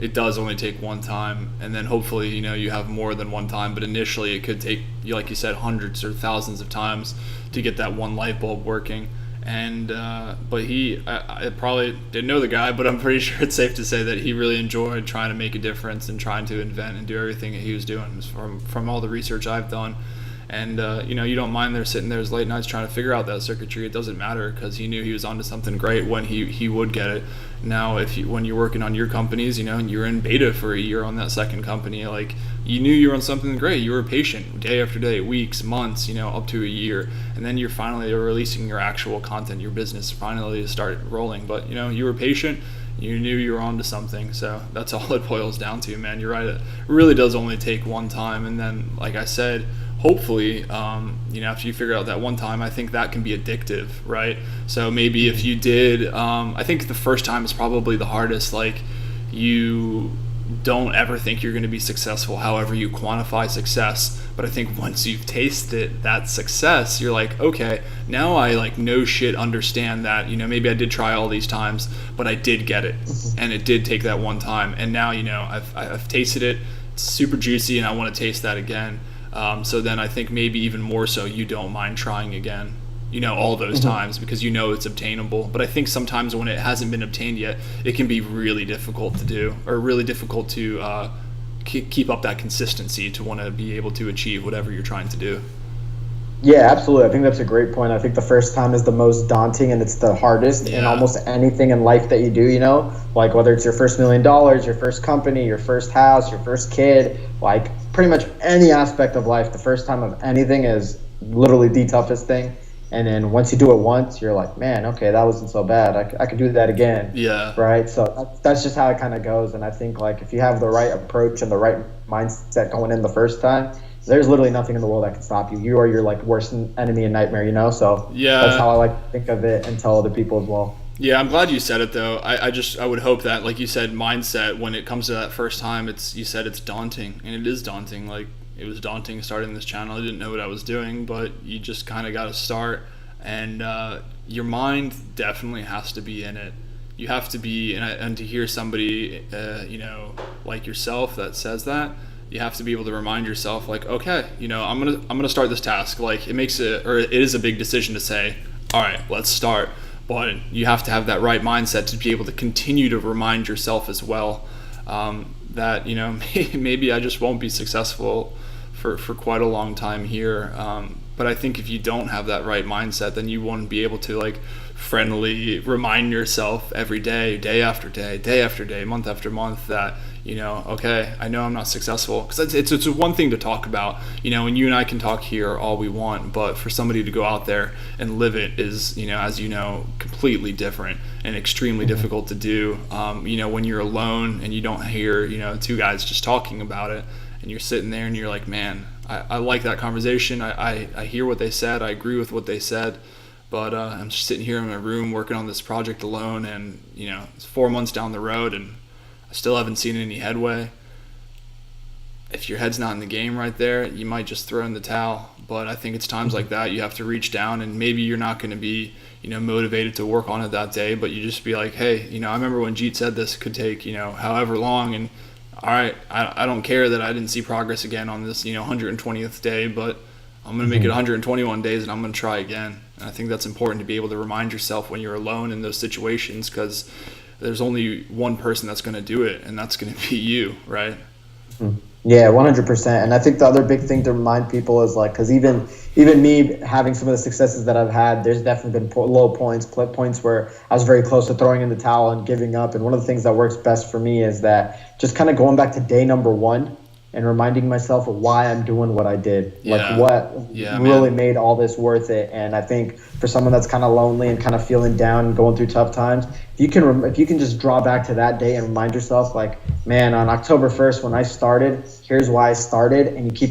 It does only take one time, and then hopefully you have more than one time, but initially it could take, like you said, hundreds or thousands of times to get that one light bulb working. And but I probably didn't know the guy, but I'm pretty sure it's safe to say that he really enjoyed trying to make a difference and trying to invent and do everything that he was doing from all the research I've done. And you don't mind there sitting there as late nights trying to figure out that circuitry. It doesn't matter, because he knew he was onto something great when he would get it. Now when you're working on your companies, and you're in beta for a year on that second company, like you knew you were on something great. You were patient day after day, weeks, months, up to a year, and then you're finally releasing your actual content, your business finally started rolling. But you were patient. You knew you were onto something. So that's all it boils down to, man. You're right. It really does only take one time, and then, like I said, hopefully, after you figure out that one time, I think that can be addictive, right? So maybe if you did, I think the first time is probably the hardest. Like, you don't ever think you're going to be successful, however you quantify success. But I think once you've tasted that success, you're like, okay, now I like no shit understand that, maybe I did try all these times, but I did get it. And it did take that one time. And now, I've tasted it. It's super juicy, and I want to taste that again. So then I think maybe even more so you don't mind trying again, all those times, because it's obtainable. But I think sometimes when it hasn't been obtained yet, it can be really difficult to do, or really difficult to keep up that consistency to want to be able to achieve whatever you're trying to do. Yeah, absolutely. I think that's a great point. I think the first time is the most daunting, and it's the hardest in almost anything in life that you do, like whether it's your first $1 million, your first company, your first house, your first kid, like pretty much any aspect of life, the first time of anything is literally the toughest thing. And then once you do it once, you're like, man, okay, that wasn't so bad. I could do that again. Yeah. Right. So that's just how it kind of goes. And I think like if you have the right approach and the right mindset going in the first time, there's literally nothing in the world that can stop you. You are your like worst enemy and nightmare, So that's how I like to think of it and tell other people as well. Yeah, I'm glad you said it though. I would hope that, like you said, mindset, when it comes to that first time, you said it's daunting, and it is daunting. Like, it was daunting starting this channel. I didn't know what I was doing, but you just kind of got to start, and your mind definitely has to be in it. You have to be, and to hear somebody, like yourself that says that, you have to be able to remind yourself, like, okay, I'm gonna start this task. Like, it is a big decision to say, all right, let's start. But you have to have that right mindset to be able to continue to remind yourself as well that maybe I just won't be successful for quite a long time here. But I think if you don't have that right mindset, then you won't be able to like friendly remind yourself every day, day after day, day after day, month after month, that okay, I know I'm not successful. Because it's one thing to talk about, and you and I can talk here all we want, but for somebody to go out there and live it is, as completely different and extremely difficult to do. When you're alone and you don't hear, two guys just talking about it, and you're sitting there and you're like, man, I like that conversation. I hear what they said. I agree with what they said. But I'm just sitting here in my room working on this project alone, and it's 4 months down the road, and I still haven't seen any headway. If your head's not in the game right there, you might just throw in the towel. But I think it's times like that you have to reach down, and maybe you're not going to be, motivated to work on it that day, but you just be like, hey, I remember when Jeet said this could take, however long, and all right, I don't care that I didn't see progress again on this, 120th day, but I'm going to make it 121 days, and I'm going to try again. And I think that's important to be able to remind yourself when you're alone in those situations, because there's only one person that's going to do it, and that's going to be you, right? Yeah, 100%. And I think the other big thing to remind people is like, because even me having some of the successes that I've had, there's definitely been low points where I was very close to throwing in the towel and giving up. And one of the things that works best for me is that just kind of going back to day number one and reminding myself of why I'm doing what I did, like what really made all this worth it. And I think for someone that's kind of lonely and kind of feeling down and going through tough times, if you can just draw back to that day and remind yourself, like, man, on October 1st when I started, here's why I started, and you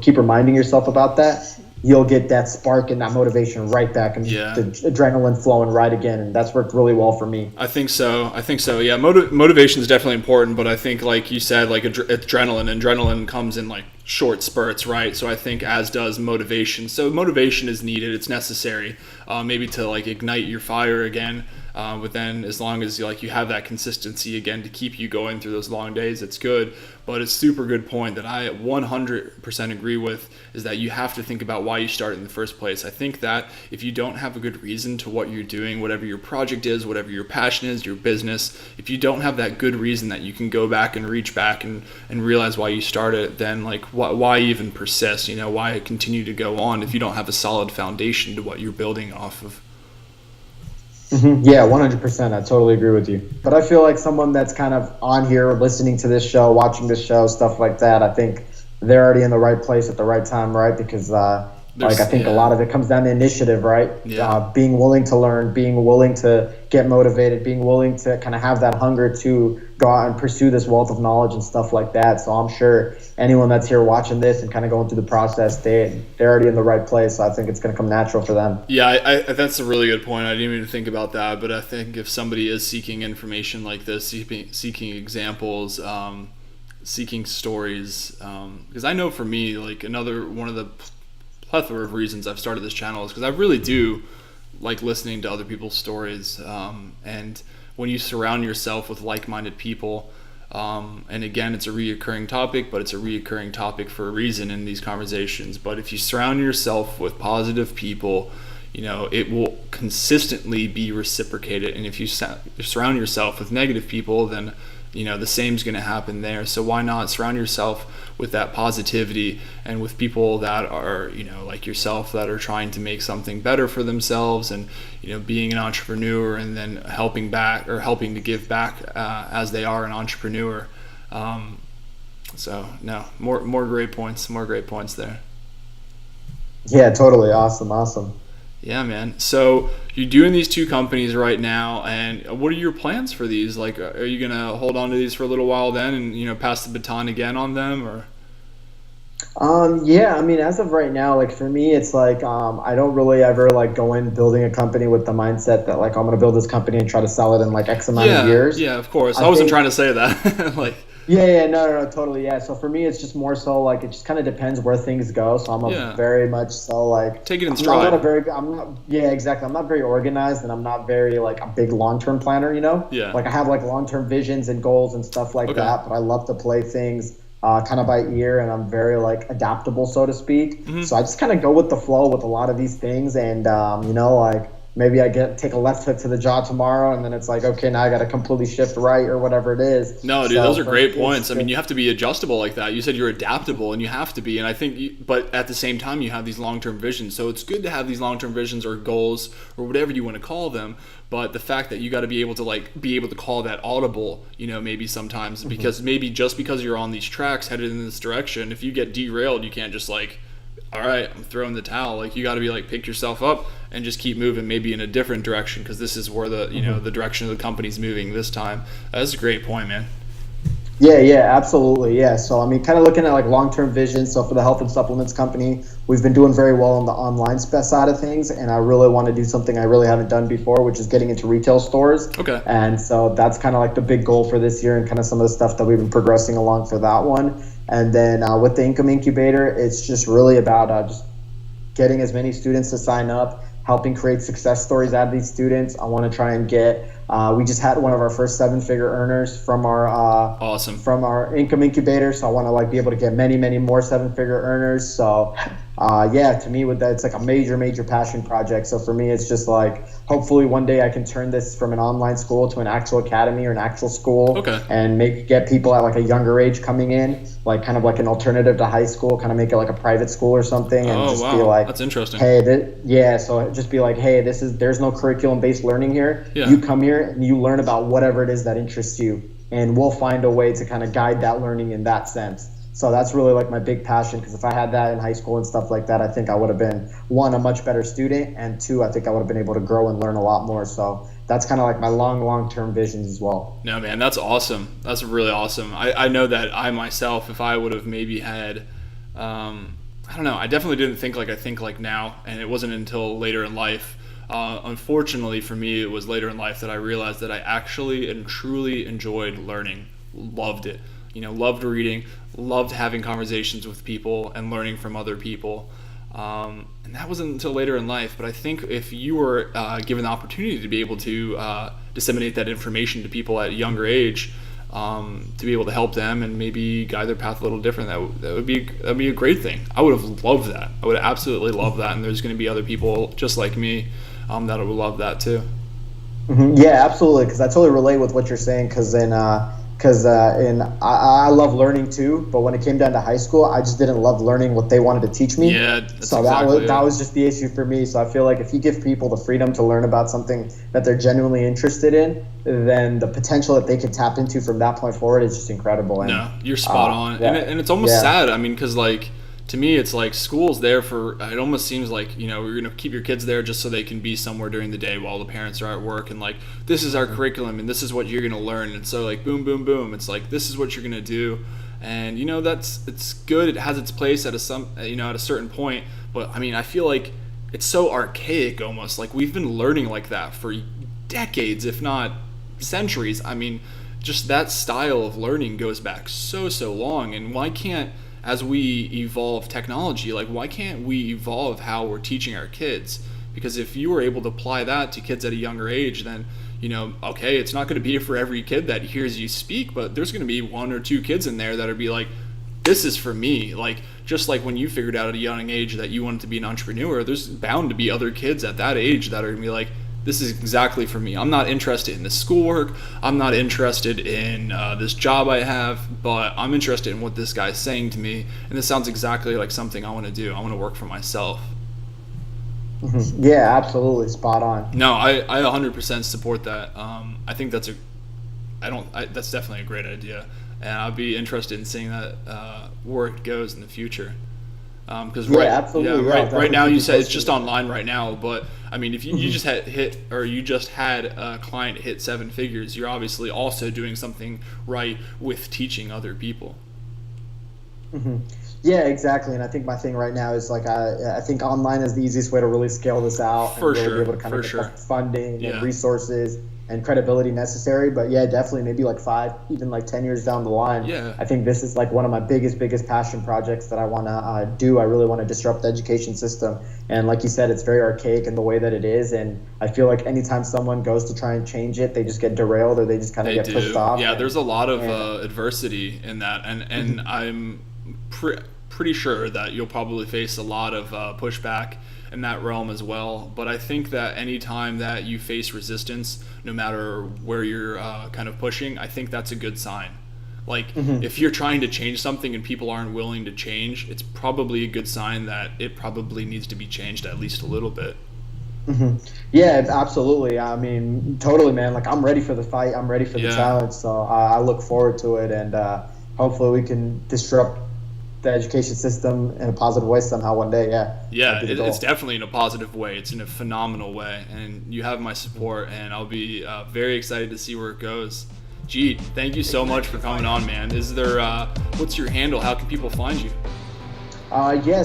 keep reminding yourself about that, you'll get that spark and that motivation right back, and the adrenaline flowing right again. And that's worked really well for me. I think so. Yeah, motivation is definitely important, but I think, like you said, like adrenaline comes in like short spurts, right? So I think as does motivation. So motivation is needed. It's necessary, maybe to like ignite your fire again. But then as long as you have that consistency again to keep you going through those long days, it's good. But a super good point that I 100% agree with is that you have to think about why you started in the first place. I think that if you don't have a good reason to what you're doing, whatever your project is, whatever your passion is, your business, if you don't have that good reason that you can go back and reach back and realize why you started, then like why even persist? Why continue to go on if you don't have a solid foundation to what you're building off of? Yeah, 100%. I totally agree with you. But I feel like someone that's kind of on here listening to this show, watching this show, stuff like that, I think they're already in the right place at the right time, right? Because I think a lot of it comes down to initiative, right? Being willing to learn, being willing to get motivated, being willing to kind of have that hunger to go out and pursue this wealth of knowledge and stuff like that. So I'm sure anyone that's here watching this and kind of going through the process, they're already in the right place. So I think it's going to come natural for them. Yeah, that's a really good point. I didn't even think about that, but I think if somebody is seeking information like this, seeking examples, seeking stories, because I know for me, like another one of the plethora of reasons I've started this channel is because I really do like listening to other people's stories, and when you surround yourself with like-minded people, and again, it's a reoccurring topic, but it's a reoccurring topic for a reason in these conversations. But if you surround yourself with positive people, it will consistently be reciprocated. And if you surround yourself with negative people, then the same's going to happen there. So why not surround yourself with that positivity and with people that are, like yourself, that are trying to make something better for themselves and, being an entrepreneur and then helping to give back as they are an entrepreneur. So no, more great points there. Yeah, totally. Awesome. Yeah, man. So you're doing these two companies right now, and what are your plans for these? Like, are you gonna hold on to these for a little while then, and pass the baton again on them, or? Yeah. I mean, as of right now, like for me, it's like I don't really ever like go in building a company with the mindset that like I'm gonna build this company and try to sell it in like X amount of years. Yeah, of course. I wasn't trying to say that. Like. Yeah, no, totally, yeah. So for me, it's just more so like it just kind of depends where things go. So I'm very much so like take it in stride. Exactly. I'm not very organized, and I'm not very like a big long-term planner. Yeah. Like I have like long-term visions and goals and stuff like that, but I love to play things kind of by ear, and I'm very like adaptable, so to speak. Mm-hmm. So I just kind of go with the flow with a lot of these things, and like. Maybe I take a left hook to the jaw tomorrow, and then it's like, okay, now I got to completely shift right or whatever it is. No, dude, those are great points. I mean, you have to be adjustable like that. You said you're adaptable, and you have to be. And I think, but at the same time, you have these long-term visions. So it's good to have these long-term visions or goals or whatever you want to call them. But the fact that you got to be able to call that audible, maybe sometimes, because maybe just because you're on these tracks headed in this direction, if you get derailed, you can't just like, all right, I'm throwing the towel. Like you got to be like, pick yourself up and just keep moving, maybe in a different direction, because this is where the the direction of the company's moving this time. That's a great point, man. Yeah, absolutely. Yeah. So I mean, kind of looking at like long-term vision. So for the health and supplements company, we've been doing very well on the online side of things, and I really want to do something I really haven't done before, which is getting into retail stores. Okay. And so that's kind of like the big goal for this year, and kind of some of the stuff that we've been progressing along for that one. And then with the Income Incubator, it's just really about just getting as many students to sign up, helping create success stories out of these students. I want to try and get We just had one of our first 7-figure earners from our awesome from our Income Incubator. So I want to like be able to get many more 7-figure earners. So to me with that, it's like a major passion project. So for me, it's just like hopefully one day I can turn this from an online school to an actual academy or an actual school. Okay. And maybe get people at like a younger age coming in, like kind of like an alternative to high school, kind of make it like a private school or something, and just be like, that's interesting. Hey, so just be like, hey, there's no curriculum based learning here. Yeah. You come here and you learn about whatever it is that interests you, and we'll find a way to kind of guide that learning in that sense. So that's really like my big passion, because if I had that in high school and stuff like that, I think I would have been, one, a much better student, and two, I think I would have been able to grow and learn a lot more. So that's kind of like my long-term visions as well. No, man, that's awesome. That's really awesome. I know that I myself, if I would have maybe had, I don't know, I definitely didn't think like I think like now, and it wasn't until later in life. Unfortunately for me, it was later in life that I realized that I actually and truly enjoyed learning, loved it. Loved reading, loved having conversations with people and learning from other people. And that wasn't until later in life. But I think if you were given the opportunity to be able to disseminate that information to people at a younger age, to be able to help them and maybe guide their path a little different, that'd be a great thing. I would have loved that. I would absolutely love that. And there's going to be other people just like me that would love that too. Mm-hmm. Yeah, absolutely. Because I totally relate with what you're saying. Because I love learning too, but when it came down to high school, I just didn't love learning what they wanted to teach me. Yeah, that's so that was just the issue for me. So I feel like if you give people the freedom to learn about something that they're genuinely interested in, then the potential that they can tap into from that point forward is just incredible. And, no, you're spot on. Yeah. And it's almost sad. I mean, because like, to me, it's like school's there for, it almost seems like, you're going to keep your kids there just so they can be somewhere during the day while the parents are at work, and like, this is our curriculum and this is what you're going to learn. And so like, boom, boom, boom. It's like, this is what you're going to do. And it's good. It has its place at a certain point. But I mean, I feel like it's so archaic almost. Like we've been learning like that for decades, if not centuries. I mean, just that style of learning goes back so long. And why can't, as we evolve technology, like why can't we evolve how we're teaching our kids? Because if you were able to apply that to kids at a younger age, then okay, it's not going to be for every kid that hears you speak, but there's going to be 1 or 2 kids in there that are be like, this is for me. Like just like when you figured out at a young age that you wanted to be an entrepreneur, there's bound to be other kids at that age that are going to be like, this is exactly for me. I'm not interested in this schoolwork. I'm not interested in this job I have, but I'm interested in what this guy's saying to me. And this sounds exactly like something I want to do. I want to work for myself. Mm-hmm. Yeah, absolutely. Spot on. No, I 100% support that. I think that's that's definitely a great idea. And I'd be interested in seeing that where it goes in the future. Because right now you said it's just online right now, but I mean, if you just had a client hit 7 figures, you're obviously also doing something right with teaching other people. Mm-hmm. Yeah, exactly. And I think my thing right now is like I think online is the easiest way to really scale this out and really be able to kind of get the funding and resources and credibility necessary. But yeah, definitely maybe like 5, even like 10 years down the line, I think this is like one of my biggest passion projects that I want to do. I really want to disrupt the education system. And like you said, it's very archaic in the way that it is. And I feel like anytime someone goes to try and change it, they just get derailed or they just kind of get pushed off. Yeah, there's a lot of adversity in that. And I'm pretty sure that you'll probably face a lot of pushback in that realm as well. But I think that any time that you face resistance, no matter where you're kind of pushing, I think that's a good sign. Like if you're trying to change something and people aren't willing to change, it's probably a good sign that it probably needs to be changed at least a little bit. Mm-hmm. Yeah, absolutely. I mean, totally, man. Like I'm ready for the fight. I'm ready for the challenge. So I look forward to it, and hopefully we can disrupt the education system in a positive way somehow one day. It's definitely in a positive way. It's in a phenomenal way, and you have my support, and I'll be very excited to see where it goes. Jeet, thank you so much for coming on, man. Is there what's your handle? How can people find you?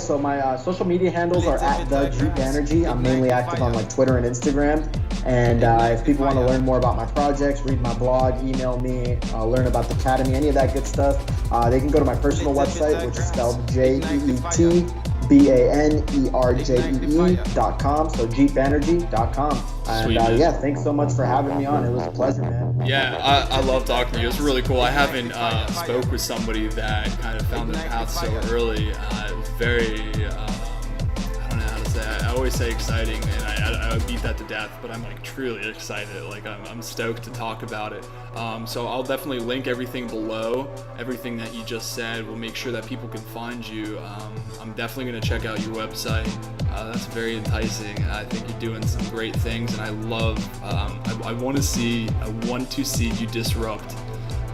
So my social media handles are at thejeetbanerjee. I'm mainly active on like Twitter and Instagram. And if people want to learn more about my projects, read my blog, email me, learn about the academy, any of that good stuff, they can go to my personal website, which is spelled JeetBanerjee.com. So jeetbanerjee.com. And Sweet, man. yeah, thanks so much for having me on. It was a pleasure, man. Yeah, I love talking to you. It's really cool. I haven't spoke with somebody that kind of found their path so early. Very, I don't know how to say it. I always say exciting, and I beat that to death, but I'm like truly excited. Like I'm stoked to talk about it. So I'll definitely link everything below, everything that you just said. We'll make sure that people can find you. I'm definitely going to check out your website. That's very enticing. I think you're doing some great things, and I love, I want to see you disrupt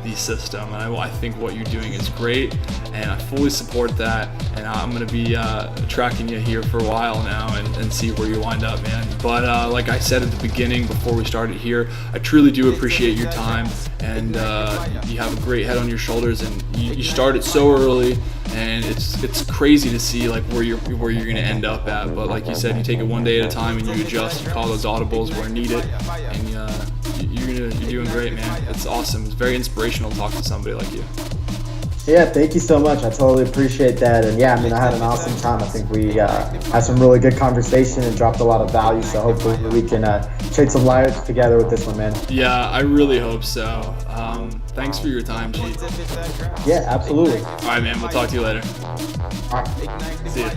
the system, and I think what you're doing is great, and I fully support that, and I'm going to be tracking you here for a while now and see where you wind up, man. But like I said at the beginning before we started here, I truly do appreciate your time, and you have a great head on your shoulders, and you started so early, and it's crazy to see like where you're going to end up at. But like you said, you take it one day at a time, and you adjust, you call those audibles where needed, and you're doing great, man. It's awesome. It's very inspirational to talk to somebody like you. Yeah, thank you so much. I totally appreciate that. And yeah, I mean, I had an awesome time. I think we had some really good conversation and dropped a lot of value. So hopefully we can trade some lives together with this one, man. Yeah, I really hope so. Thanks for your time, Jeet. Yeah, absolutely. All right, man. We'll talk to you later. All right. See ya.